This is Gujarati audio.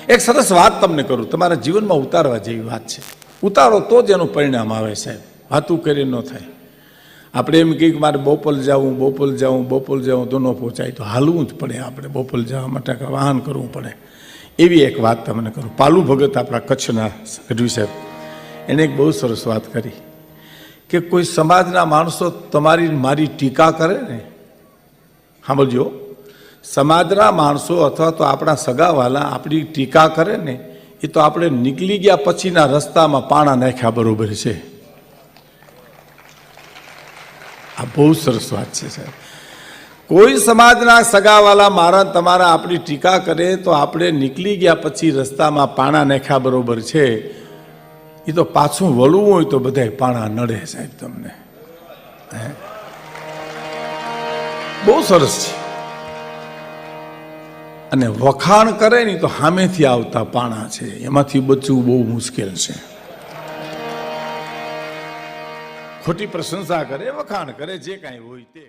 એક સરસ વાત તમને કરું, તમારા જીવનમાં ઉતારવા જેવી વાત છે. ઉતારો તો જ એનું પરિણામ આવે સાહેબ, વાતું કરી ન થાય. આપણે એમ કહીએ કે મારે બોપલ જાઉં તો ન પહોંચાય, તો હાલવું જ પડે. આપણે બોપલ જવા માટે વાહન કરવું પડે. એવી એક વાત તમને કરું. પાલુ ભગત આપણા કચ્છના ગઢવી સાહેબ, એણે એક બહુ સરસ વાત કરી કે કોઈ સમાજના માણસો તમારી મારી ટીકા કરે ને, સાંભળજો, સમાજના માણસો અથવા તો આપણા સગાવાલા આપણી ટીકા કરે ને, એ તો આપણે નીકળી ગયા પછીના રસ્તામાં પાણા નાખ્યા બરોબર છે. આ બહુ સરસ વાત છે સાહેબ. કોઈ સમાજના સગાવાલા મારા તમારા આપણી ટીકા કરે તો આપણે નીકળી ગયા પછી રસ્તામાં પાણા નાખ્યા બરોબર છે. એ તો પાછું વળવું હોય તો બધા પાણા નડે સાહેબ તમને. બહુ સરસ છે. અને વખાણ કરે ને તો સામેથી આવતા પાણા છે, એમાંથી બચવું બહુ મુશ્કેલ છે. ખોટી પ્રશંસા કરે, વખાણ કરે, જે કાંઈ હોય તે.